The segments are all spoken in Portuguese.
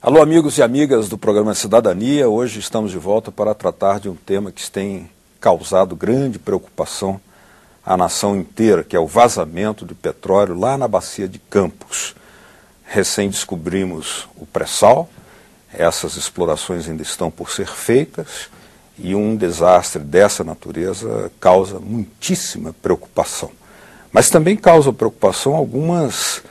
Alô, amigos e amigas do programa Cidadania. Hoje estamos de volta para tratar de um tema que tem causado grande preocupação à nação inteira, que é o vazamento de petróleo lá na bacia de Campos. Recém descobrimos o pré-sal, essas explorações ainda estão por ser feitas e um desastre dessa natureza causa muitíssima preocupação. Mas também causa preocupação algumas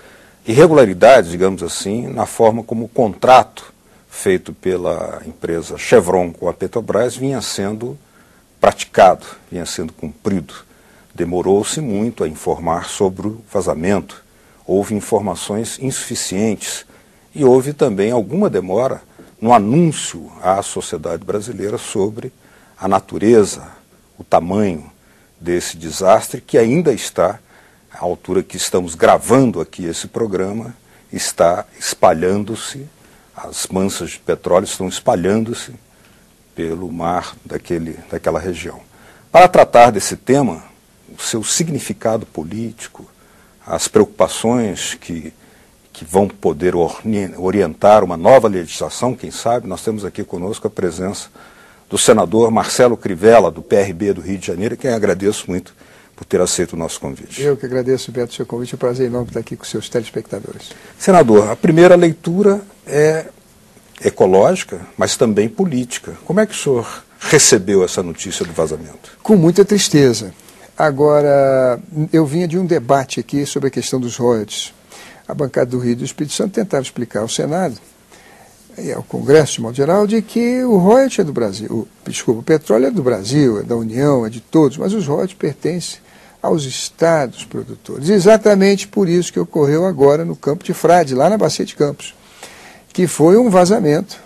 irregularidades, digamos assim, na forma como o contrato feito pela empresa Chevron com a Petrobras vinha sendo praticado, vinha sendo cumprido. Demorou-se muito a informar sobre o vazamento, houve informações insuficientes e houve também alguma demora no anúncio à sociedade brasileira sobre a natureza, o tamanho desse desastre que ainda está, à altura que estamos gravando aqui esse programa, está espalhando-se, as massas de petróleo estão espalhando-se pelo mar daquela região. Para tratar desse tema, o seu significado político, as preocupações que vão poder orientar uma nova legislação, quem sabe, nós temos aqui conosco a presença do senador Marcelo Crivella, do PRB do Rio de Janeiro, a quem agradeço muito por ter aceito o nosso convite. Eu que agradeço, Beto, o seu convite. É um prazer enorme estar aqui com os seus telespectadores. Senador, a primeira leitura é ecológica, mas também política. Como é que o senhor recebeu essa notícia do vazamento? Com muita tristeza. Agora, eu vinha de um debate aqui sobre a questão dos royalties. A bancada do Rio e do Espírito Santo tentava explicar ao Senado e ao Congresso, de modo geral, de que o royalty é do Brasil. O petróleo é do Brasil, é da União, é de todos, mas os royalties pertencem aos estados produtores. Exatamente por isso que ocorreu agora no Campo de Frade, lá na Bacia de Campos, que foi um vazamento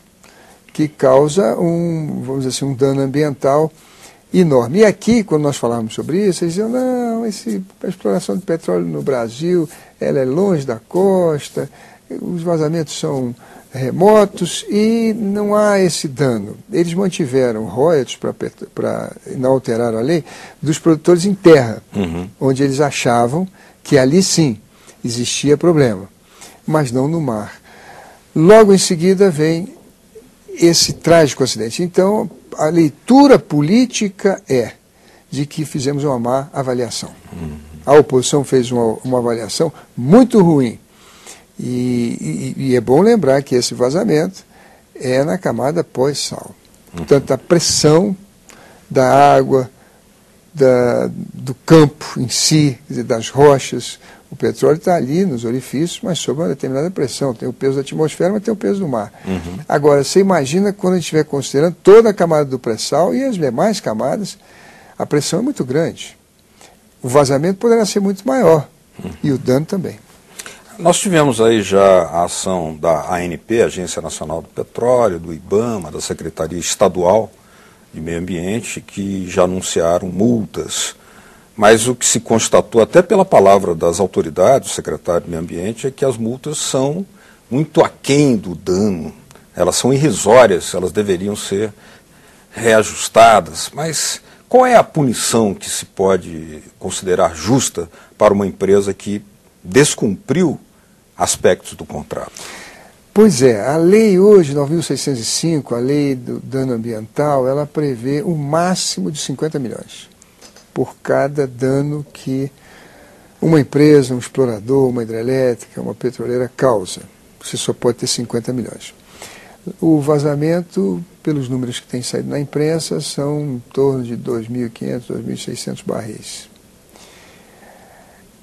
que causa vamos dizer assim, um dano ambiental enorme. E aqui, quando nós falávamos sobre isso, eles diziam, não, a exploração de petróleo no Brasil, ela é longe da costa, os vazamentos são remotos e não há esse dano. Eles mantiveram royalties, não alteraram a lei, dos produtores em terra, onde eles achavam que ali sim existia problema, mas não no mar. Logo em seguida vem esse trágico acidente. Então, a leitura política é de que fizemos uma má avaliação. A oposição fez uma avaliação muito ruim. E é bom lembrar que esse vazamento é na camada pós-sal. Portanto, a pressão da água, do campo em si, das rochas, o petróleo está ali nos orifícios, mas sob uma determinada pressão. Tem o peso da atmosfera, mas tem o peso do mar. Agora, você imagina quando a gente estiver considerando toda a camada do pré-sal e as demais camadas, a pressão é muito grande. O vazamento poderá ser muito maior e o dano também. Nós tivemos aí já a ação da ANP, Agência Nacional do Petróleo, do IBAMA, da Secretaria Estadual de Meio Ambiente, que já anunciaram multas. Mas o que se constatou, até pela palavra das autoridades, do secretário de Meio Ambiente, é que as multas são muito aquém do dano. Elas são irrisórias, elas deveriam ser reajustadas. Mas qual é a punição que se pode considerar justa para uma empresa que descumpriu aspectos do contrato? Pois é, a lei hoje, 9.605, a lei do dano ambiental, ela prevê o máximo de 50 milhões por cada dano que uma empresa, um explorador, uma hidrelétrica, uma petroleira causa. Você só pode ter 50 milhões. O vazamento, pelos números que têm saído na imprensa, são em torno de 2.500, 2.600 barris.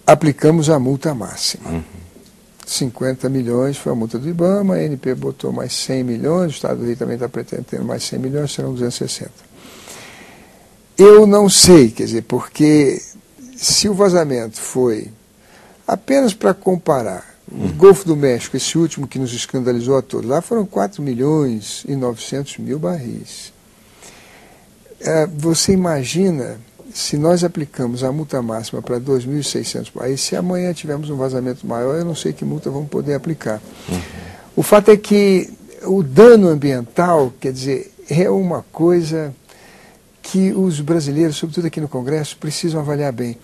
Aplicamos a multa máxima. 50 milhões foi a multa do IBAMA, a ANP botou mais 100 milhões, o Estado do Rio também está pretendendo mais 100 milhões, serão 260. Eu não sei, quer dizer, porque se o vazamento foi apenas para comparar, o Golfo do México, esse último que nos escandalizou a todos, lá foram 4.900.000 barris. Você imagina, se nós aplicamos a multa máxima para 2.600 barris, se amanhã tivermos um vazamento maior, eu não sei que multa vamos poder aplicar. O fato é que o dano ambiental, quer dizer, é uma coisa que os brasileiros, sobretudo aqui no Congresso, precisam avaliar bem.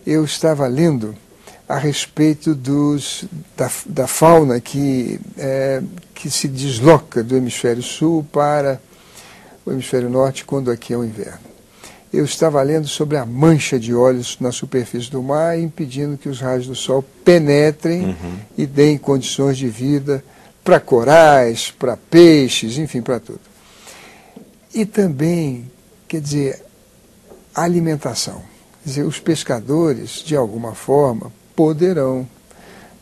Eu estava lendo a respeito da fauna que se desloca do hemisfério sul para o hemisfério norte quando aqui é o inverno. Eu estava lendo sobre a mancha de óleos na superfície do mar, impedindo que os raios do sol penetrem e deem condições de vida para corais, para peixes, enfim, para tudo. E também, quer dizer, a alimentação. Quer dizer, os pescadores, de alguma forma, poderão,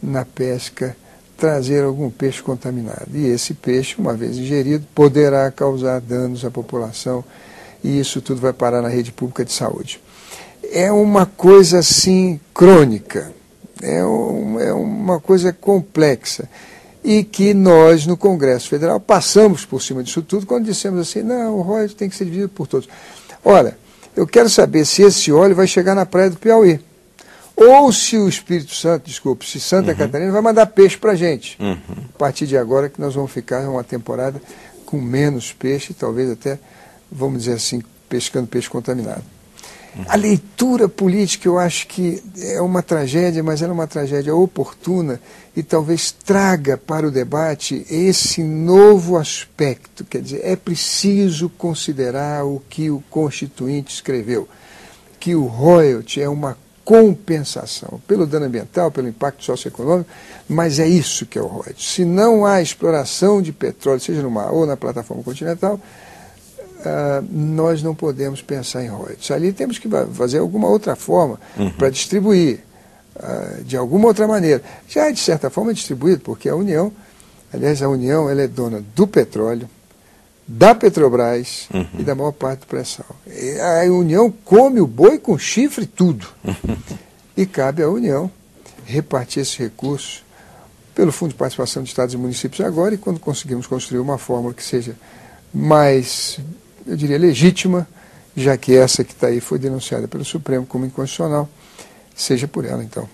na pesca, trazer algum peixe contaminado. E esse peixe, uma vez ingerido, poderá causar danos à população, e isso tudo vai parar na rede pública de saúde. É uma coisa, assim, crônica, é uma coisa complexa, e que nós, no Congresso Federal, passamos por cima disso tudo quando dissemos assim, não, o royalties tem que ser dividido por todos. Ora, eu quero saber se esse óleo vai chegar na praia do Piauí, ou se o Espírito Santo, desculpe, se Santa Catarina vai mandar peixe para a gente. A partir de agora que nós vamos ficar uma temporada com menos peixe, talvez até, vamos dizer assim, pescando peixe contaminado. A leitura política eu acho que é uma tragédia, mas ela é uma tragédia oportuna e talvez traga para o debate esse novo aspecto. Quer dizer, é preciso considerar o que o Constituinte escreveu, que o royalty é uma compensação pelo dano ambiental, pelo impacto socioeconômico, mas é isso que é o royalty. Se não há exploração de petróleo, seja no mar ou na plataforma continental, nós não podemos pensar em royalties. Ali temos que fazer alguma outra forma para distribuir, de alguma outra maneira. Já de certa forma é distribuído, porque a União, aliás, a União ela é dona do petróleo, da Petrobras e da maior parte do pré-sal. A União come o boi com chifre e tudo. E cabe à União repartir esses recursos pelo Fundo de Participação de Estados e Municípios agora, e quando conseguirmos construir uma fórmula que seja mais, eu diria, legítima, já que essa que está aí foi denunciada pelo Supremo como inconstitucional, seja por ela então.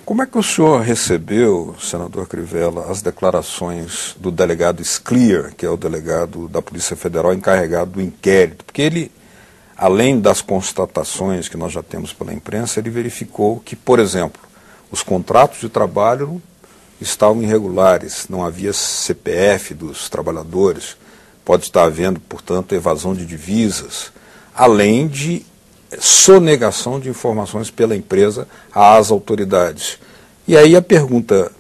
Como é que o senhor recebeu, senador Crivella, as declarações do delegado Scliar, que é o delegado da Polícia Federal encarregado do inquérito? Porque ele, além das constatações que nós já temos pela imprensa, ele verificou que, por exemplo, os contratos de trabalho estavam irregulares, não havia CPF dos trabalhadores, pode estar havendo, portanto, evasão de divisas, além de sonegação de informações pela empresa às autoridades. E aí a pergunta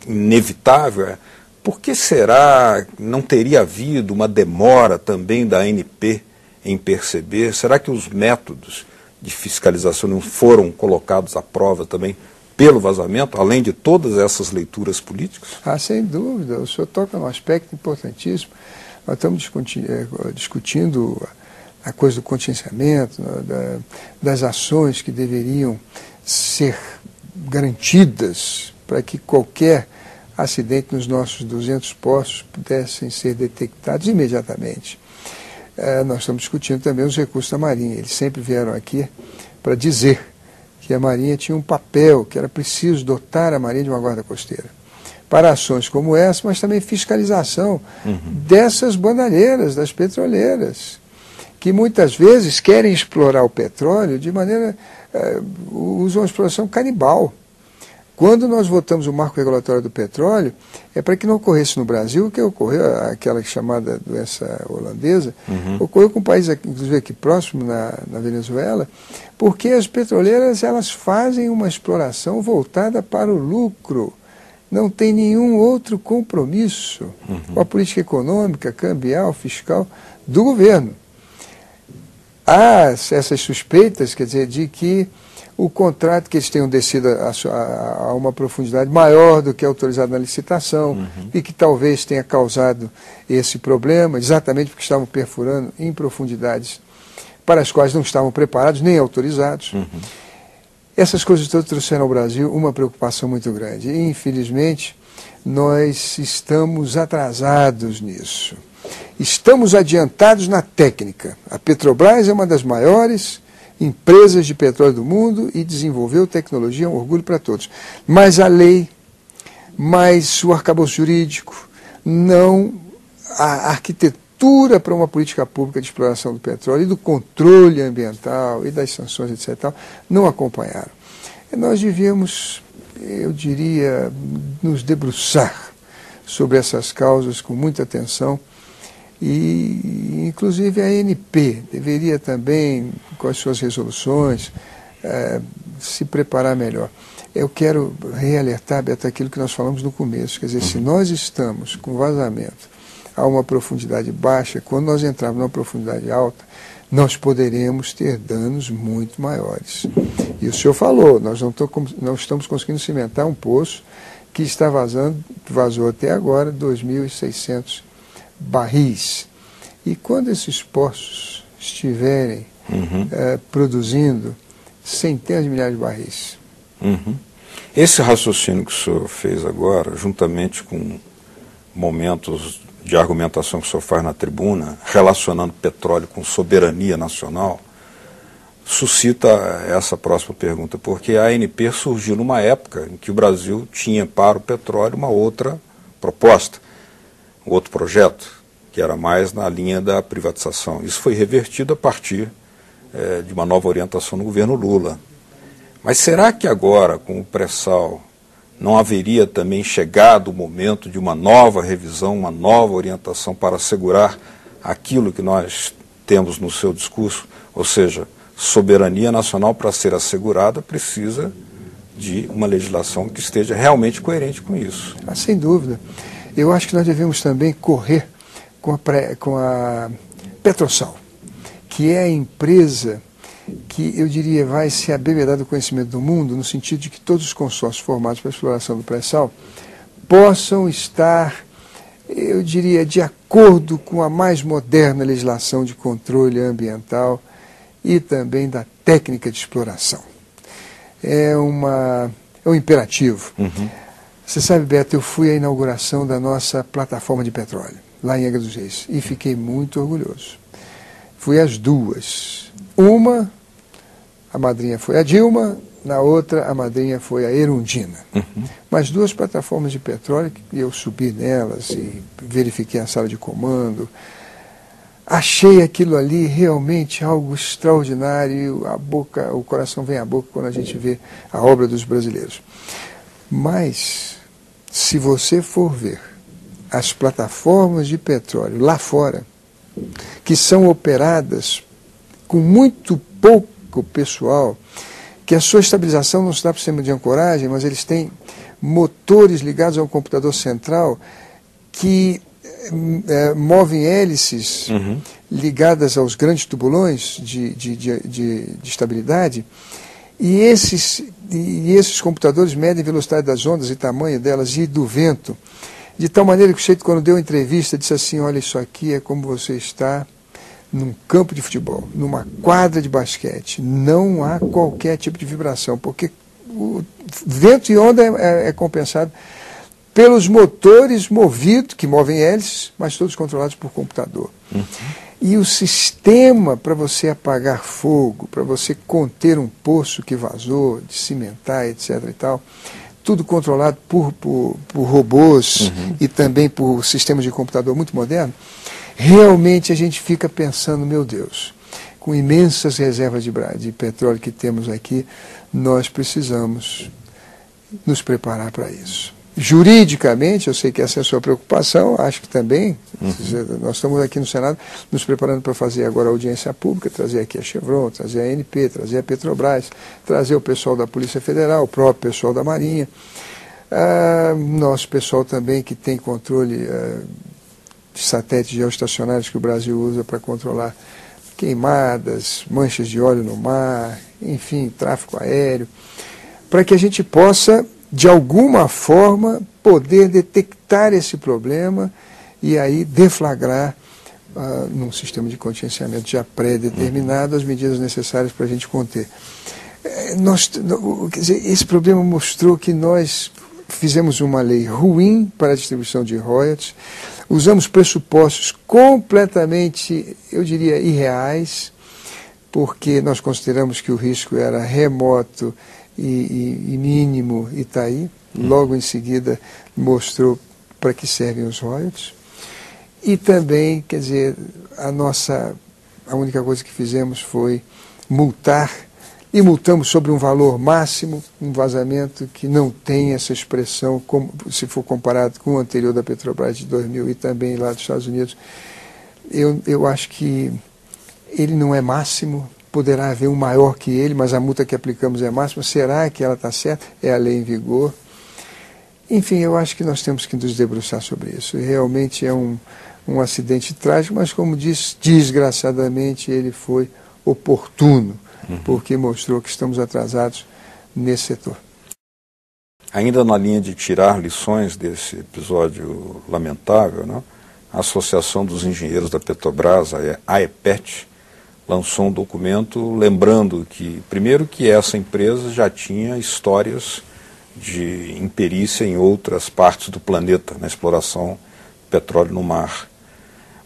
inevitável é, por que será que não teria havido uma demora também da ANP em perceber? Será que os métodos de fiscalização não foram colocados à prova também pelo vazamento, além de todas essas leituras políticas? Sem dúvida, o senhor toca num aspecto importantíssimo. Nós estamos discutindo a coisa do contingenciamento, das ações que deveriam ser garantidas para que qualquer acidente nos nossos 200 postos pudessem ser detectados imediatamente. Nós estamos discutindo também os recursos da Marinha. Eles sempre vieram aqui para dizer que a Marinha tinha um papel, que era preciso dotar a Marinha de uma guarda costeira para ações como essa, mas também fiscalização dessas bandalheiras, das petroleiras, que muitas vezes querem explorar o petróleo de maneira, usam a exploração canibal. Quando nós votamos o marco regulatório do petróleo, é para que não ocorresse no Brasil o que ocorreu, aquela chamada doença holandesa, ocorreu com um país, inclusive aqui próximo, na Venezuela, porque as petroleiras elas fazem uma exploração voltada para o lucro. Não tem nenhum outro compromisso com a política econômica, cambial, fiscal do governo. Há essas suspeitas, quer dizer, de que o contrato, que eles tenham descido a uma profundidade maior do que autorizado na licitação, e que talvez tenha causado esse problema, exatamente porque estavam perfurando em profundidades para as quais não estavam preparados nem autorizados. Essas coisas todas trouxeram ao Brasil uma preocupação muito grande. E, infelizmente, nós estamos atrasados nisso. Estamos adiantados na técnica. A Petrobras é uma das maiores empresas de petróleo do mundo e desenvolveu tecnologia, é um orgulho para todos. Mas a lei, mas o arcabouço jurídico, não a arquitetura para uma política pública de exploração do petróleo e do controle ambiental e das sanções, etc., não acompanharam. Nós devíamos, eu diria, nos debruçar sobre essas causas com muita atenção e, inclusive, a ANP deveria também, com as suas resoluções, se preparar melhor. Eu quero realertar, Beto, aquilo que nós falamos no começo, quer dizer, se nós estamos com vazamento a uma profundidade baixa, quando nós entrarmos numa profundidade alta, nós poderemos ter danos muito maiores. E o senhor falou, nós não estamos conseguindo cimentar um poço que está vazou até agora 2.600 barris. E quando esses poços estiverem produzindo centenas de milhares de barris? Esse raciocínio que o senhor fez agora, juntamente com momentos de argumentação que o senhor faz na tribuna, relacionando petróleo com soberania nacional, suscita essa próxima pergunta, porque a ANP surgiu numa época em que o Brasil tinha para o petróleo uma outra proposta, um outro projeto, que era mais na linha da privatização. Isso foi revertido a partir de uma nova orientação no governo Lula. Mas será que agora, com o pré-sal, não haveria também chegado o momento de uma nova revisão, uma nova orientação para assegurar aquilo que nós temos no seu discurso? Ou seja, soberania nacional, para ser assegurada, precisa de uma legislação que esteja realmente coerente com isso. Sem dúvida. Eu acho que nós devemos também correr com a Petrosal, que é a empresa que, eu diria, vai se abebedar do conhecimento do mundo, no sentido de que todos os consórcios formados para a exploração do pré-sal possam estar, eu diria, de acordo com a mais moderna legislação de controle ambiental e também da técnica de exploração. É um imperativo. Você sabe, Beto, eu fui à inauguração da nossa plataforma de petróleo, lá em Angra dos Reis, e fiquei muito orgulhoso. Fui às duas. Uma, a madrinha foi a Dilma, na outra, a madrinha foi a Erundina. Mas duas plataformas de petróleo, que eu subi nelas e verifiquei a sala de comando, achei aquilo ali realmente algo extraordinário, o coração vem à boca quando a gente vê a obra dos brasileiros. Mas, se você for ver as plataformas de petróleo lá fora, que são operadas com muito pouco pessoal, que a sua estabilização não se dá por sistema de ancoragem, mas eles têm motores ligados ao computador central que movem hélices ligadas aos grandes tubulões de estabilidade, e esses computadores medem a velocidade das ondas e tamanho delas e do vento, de tal maneira que o sujeito, quando deu a entrevista, disse assim: olha, isso aqui é como você está num campo de futebol, numa quadra de basquete, não há qualquer tipo de vibração, porque o vento e onda é compensado pelos motores movidos, que movem hélices, mas todos controlados por computador. E o sistema para você apagar fogo, para você conter um poço que vazou, de cimentar, etc. e tal, tudo controlado por robôs e também por sistemas de computador muito moderno. Realmente a gente fica pensando, meu Deus, com imensas reservas de petróleo que temos aqui, nós precisamos nos preparar para isso. Juridicamente, eu sei que essa é a sua preocupação, acho que também, nós estamos aqui no Senado nos preparando para fazer agora a audiência pública, trazer aqui a Chevron, trazer a ANP, trazer a Petrobras, trazer o pessoal da Polícia Federal, o próprio pessoal da Marinha, nosso pessoal também que tem controle de satélites geoestacionários que o Brasil usa para controlar queimadas, manchas de óleo no mar, enfim, tráfego aéreo, para que a gente possa, de alguma forma, poder detectar esse problema e aí deflagrar num sistema de contingenciamento já pré-determinado as medidas necessárias para a gente conter. Quer dizer, esse problema mostrou que nós fizemos uma lei ruim para a distribuição de royalties, usamos pressupostos completamente, eu diria, irreais, porque nós consideramos que o risco era remoto e mínimo, e está aí. Logo em seguida mostrou para que servem os royalties. E também, quer dizer, a única coisa que fizemos foi multar e multamos sobre um valor máximo, um vazamento que não tem essa expressão, como, se for comparado com o anterior da Petrobras de 2000 e também lá dos Estados Unidos. Eu acho que ele não é máximo, poderá haver um maior que ele, mas a multa que aplicamos é máxima. Será que ela está certa? É a lei em vigor. Enfim, eu acho que nós temos que nos debruçar sobre isso. Realmente é um acidente trágico, mas como diz, desgraçadamente ele foi oportuno, porque mostrou que estamos atrasados nesse setor. Ainda na linha de tirar lições desse episódio lamentável, né? A Associação dos Engenheiros da Petrobras, a AEPET, lançou um documento lembrando que, primeiro, que essa empresa já tinha histórias de imperícia em outras partes do planeta, na exploração de petróleo no mar.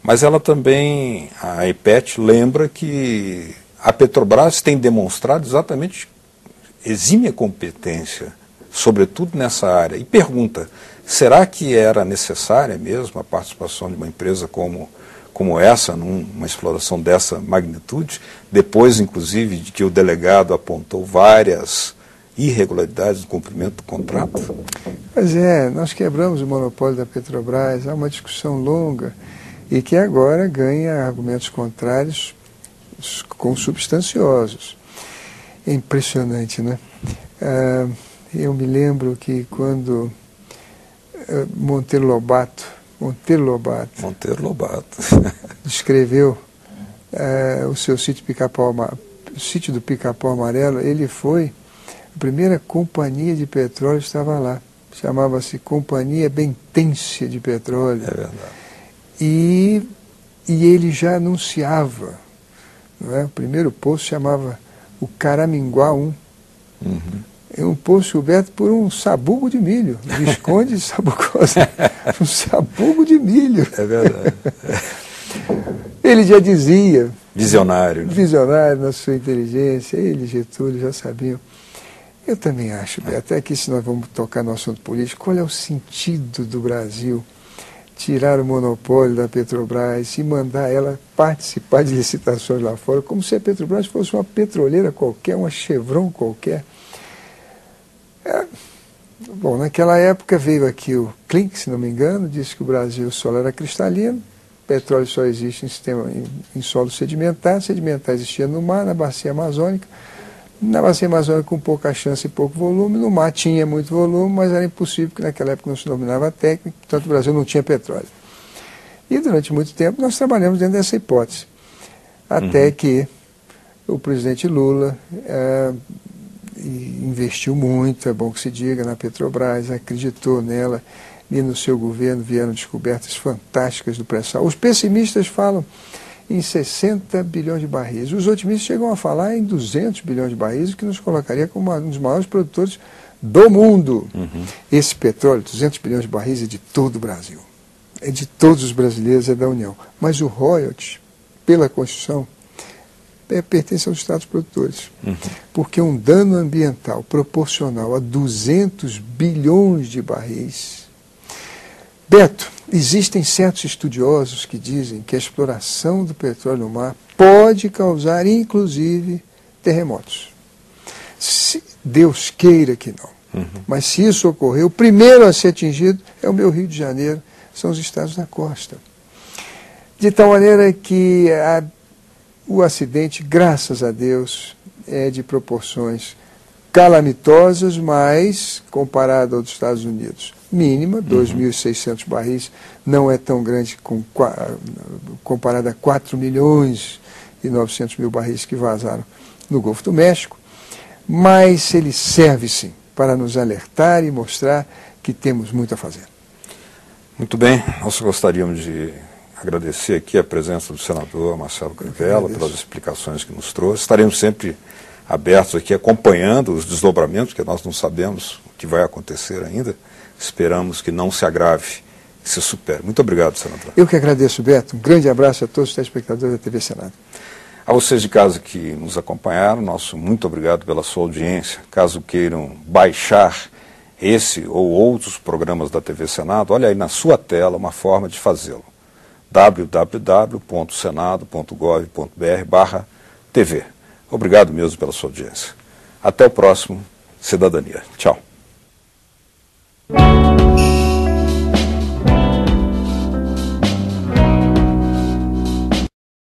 Mas ela também, a AEPET, lembra que a Petrobras tem demonstrado exatamente exímia competência, sobretudo nessa área, e pergunta, será que era necessária mesmo a participação de uma empresa como essa, numa exploração dessa magnitude, depois, inclusive, de que o delegado apontou várias irregularidades no cumprimento do contrato? Pois é, nós quebramos o monopólio da Petrobras, há uma discussão longa, e que agora ganha argumentos contrários consubstanciosos. É impressionante, né? Eu me lembro que quando Monteiro Lobato descreveu o seu sítio do Pica-Pau Amarelo, ele foi, a primeira companhia de petróleo estava lá, chamava-se Companhia Bentência de Petróleo. É verdade. E ele já anunciava, não é? O primeiro poço chamava o Caraminguá 1. É um poço coberto por um sabugo de milho, Visconde Sabugosa, um sabugo de milho. É verdade. Ele já dizia... Visionário. Né? Visionário na sua inteligência, ele, Getúlio, já sabiam. Eu também acho, até aqui se nós vamos tocar no assunto político, qual é o sentido do Brasil tirar o monopólio da Petrobras e mandar ela participar de licitações lá fora, como se a Petrobras fosse uma petroleira qualquer, uma Chevron qualquer. Bom, naquela época veio aqui o Klink, se não me engano, disse que o Brasil, o solo era cristalino, petróleo só existe em solo sedimentar existia no mar, na bacia amazônica. Na bacia amazônica com pouca chance e pouco volume, no mar tinha muito volume, mas era impossível, porque naquela época não se dominava a técnica, portanto o Brasil não tinha petróleo. E durante muito tempo nós trabalhamos dentro dessa hipótese, até que o presidente Lula investiu muito, é bom que se diga, na Petrobras, acreditou nela, e no seu governo vieram descobertas fantásticas do pré-sal. Os pessimistas falam em 60 bilhões de barris. Os otimistas chegam a falar em 200 bilhões de barris, o que nos colocaria como um dos maiores produtores do mundo. Esse petróleo, 200 bilhões de barris, é de todo o Brasil. É de todos os brasileiros, é da União. Mas o royalties, pela Constituição, pertence aos Estados produtores. Porque um dano ambiental proporcional a 200 bilhões de barris... Beto, existem certos estudiosos que dizem que a exploração do petróleo no mar pode causar, inclusive, terremotos. Se Deus queira que não. Mas se isso ocorrer, o primeiro a ser atingido é o meu Rio de Janeiro, são os estados da costa. De tal maneira que o acidente, graças a Deus, é de proporções calamitosas, mas comparado aos Estados Unidos, mínima, 2.600 barris, não é tão grande comparado a 4 milhões e 900 mil barris que vazaram no Golfo do México, mas ele serve sim para nos alertar e mostrar que temos muito a fazer. Muito bem, nós gostaríamos de agradecer aqui a presença do senador Marcelo Crivella pelas explicações que nos trouxe. Estaremos sempre abertos aqui acompanhando os desdobramentos, que nós não sabemos o que vai acontecer ainda. Esperamos que não se agrave, que se supere. Muito obrigado, senador. Eu que agradeço, Beto. Um grande abraço a todos os telespectadores da TV Senado. A vocês de casa que nos acompanharam, nosso muito obrigado pela sua audiência. Caso queiram baixar esse ou outros programas da TV Senado, olha aí na sua tela uma forma de fazê-lo. www.senado.gov.br/TV. Obrigado mesmo pela sua audiência. Até o próximo Cidadania. Tchau.